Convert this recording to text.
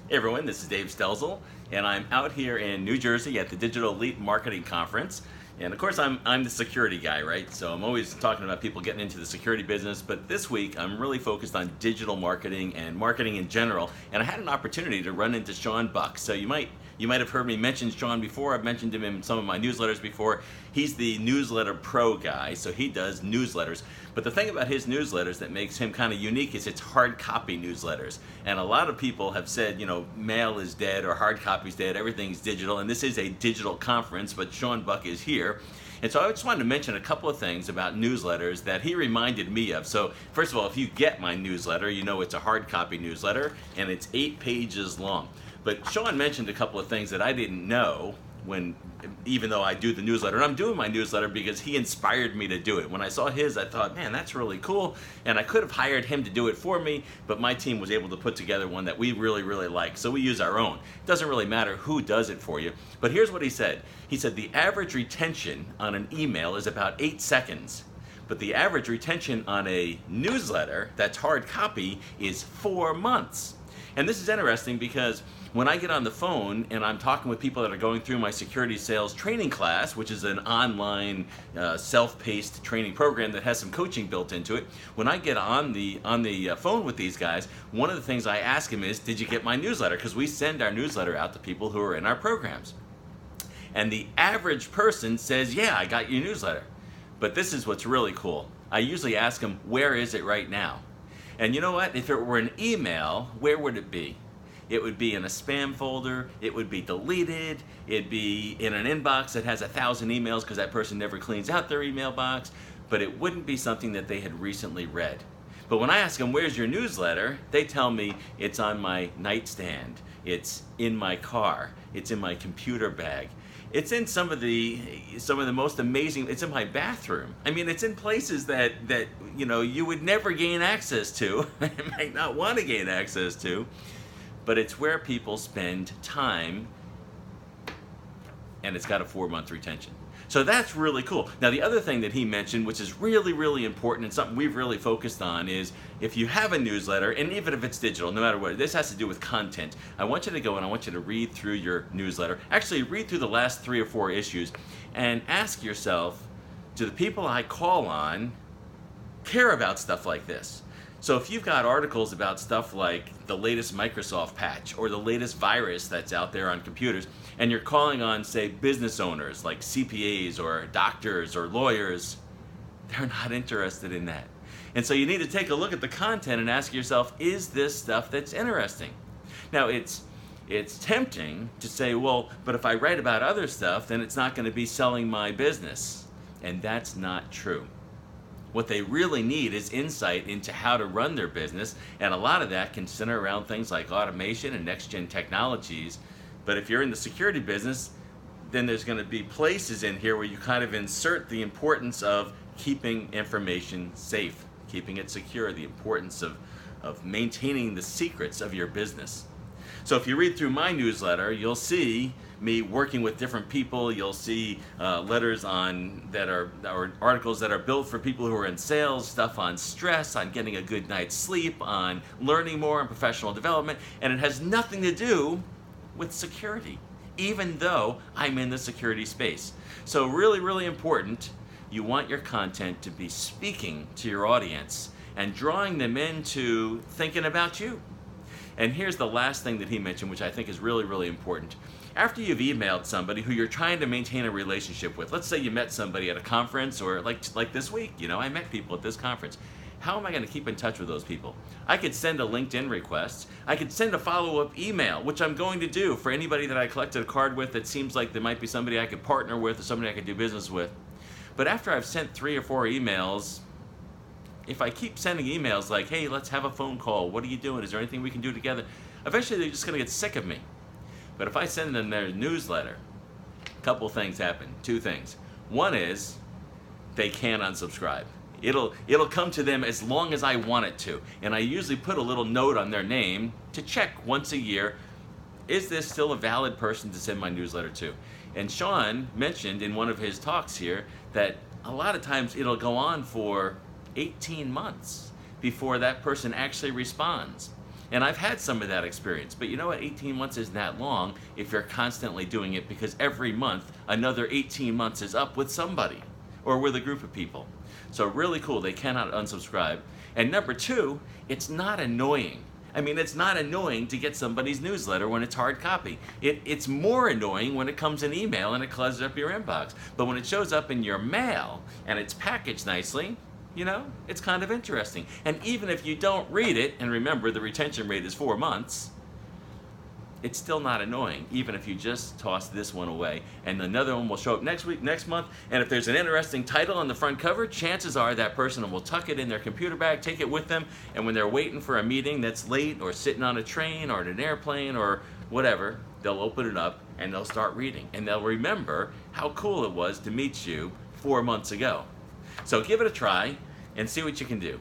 Hey everyone, this is Dave Stelzl, and I'm out here in New Jersey at the Digital Elite Marketing Conference. And of course, I'm the security guy, right? So I'm always talking about people getting into the security business. But this week, I'm really focused on digital marketing and marketing in general. And I had an opportunity to run into Sean Buck. So you might have heard me mention Sean before. I've mentioned him in some of my newsletters before. He's the newsletter pro guy, so he does newsletters. But the thing about his newsletters that makes him kind of unique is it's hard copy newsletters. And a lot of people have said, mail is dead or hard copy's dead, everything's digital, and this is a digital conference, but Sean Buck is here. And so I just wanted to mention a couple of things about newsletters that he reminded me of. So first of all, if you get my newsletter, you know it's a hard copy newsletter, and it's 8 pages long. But Sean mentioned a couple of things that I didn't know even though I do the newsletter. And I'm doing my newsletter because he inspired me to do it. When I saw his, I thought, man, that's really cool. And I could have hired him to do it for me, but my team was able to put together one that we really, really like. So we use our own. It doesn't really matter who does it for you. But here's what he said. He said the average retention on an email is about 8 seconds. But the average retention on a newsletter that's hard copy is 4 months. And this is interesting because when I get on the phone and I'm talking with people that are going through my security sales training class, which is an online self-paced training program that has some coaching built into it, when I get on the phone with these guys, one of the things I ask them is, did you get my newsletter? Because we send our newsletter out to people who are in our programs. And the average person says, yeah, I got your newsletter. But this is what's really cool. I usually ask them, where is it right now? And you know what? If it were an email, where would it be? It would be in a spam folder, it would be deleted, it'd be in an inbox that has 1,000 emails because that person never cleans out their email box, but it wouldn't be something that they had recently read. But when I ask them, where's your newsletter? They tell me it's on my nightstand, it's in my car, it's in my computer bag. It's in some of the most amazing, it's in my bathroom. I mean, it's in places that you would never gain access to, you might not want to gain access to, but it's where people spend time, and it's got a 4-month retention. So that's really cool. Now, the other thing that he mentioned, which is really, really important and something we've really focused on, is if you have a newsletter, and even if it's digital, no matter what, this has to do with content. I want you to go and I want you to read through your newsletter. Actually, read through the last 3 or 4 issues and ask yourself, do the people I call on care about stuff like this? So if you've got articles about stuff like the latest Microsoft patch or the latest virus that's out there on computers, and you're calling on, say, business owners like CPAs or doctors or lawyers, they're not interested in that. And so you need to take a look at the content and ask yourself, is this stuff that's interesting? Now, it's tempting to say, well, but if I write about other stuff, then it's not going to be selling my business. And that's not true. What they really need is insight into how to run their business, and a lot of that can center around things like automation and next-gen technologies. But if you're in the security business, then there's going to be places in here where you kind of insert the importance of keeping information safe, keeping it secure, the importance of maintaining the secrets of your business. So if you read through my newsletter, you'll see me working with different people. You'll see letters or articles that are built for people who are in sales, stuff on stress, on getting a good night's sleep, on learning more, on professional development, and it has nothing to do with security, even though I'm in the security space. So really, really important, you want your content to be speaking to your audience and drawing them into thinking about you. And here's the last thing that he mentioned, which I think is really, really important. After you've emailed somebody who you're trying to maintain a relationship with, let's say you met somebody at a conference or like this week, I met people at this conference. How am I going to keep in touch with those people? I could send a LinkedIn request. I could send a follow-up email, which I'm going to do for anybody that I collected a card with that seems like there might be somebody I could partner with or somebody I could do business with. But after I've sent 3 or 4 emails, if I keep sending emails like, hey, let's have a phone call, what are you doing? Is there anything we can do together? Eventually they're just going to get sick of me. But if I send them their newsletter, a couple things happen. 2 things. One is they can't unsubscribe. It'll come to them as long as I want it to. And I usually put a little note on their name to check once a year, is this still a valid person to send my newsletter to? And Sean mentioned in one of his talks here that a lot of times it'll go on for 18 months before that person actually responds. And I've had some of that experience. But you know what? 18 months isn't that long if you're constantly doing it, because every month another 18 months is up with somebody or with a group of people. So really cool. They cannot unsubscribe. And number two, it's not annoying. I mean, it's not annoying to get somebody's newsletter when it's hard copy. It's more annoying when it comes in email and it clutters up your inbox. But when it shows up in your mail and it's packaged nicely, you know, it's kind of interesting. And even if you don't read it, and remember the retention rate is 4 months, it's still not annoying, even if you just toss this one away. And another one will show up next week, next month, and if there's an interesting title on the front cover, chances are that person will tuck it in their computer bag, take it with them, and when they're waiting for a meeting that's late, or sitting on a train, or in an airplane, or whatever, they'll open it up and they'll start reading. And they'll remember how cool it was to meet you 4 months ago. So give it a try and see what you can do.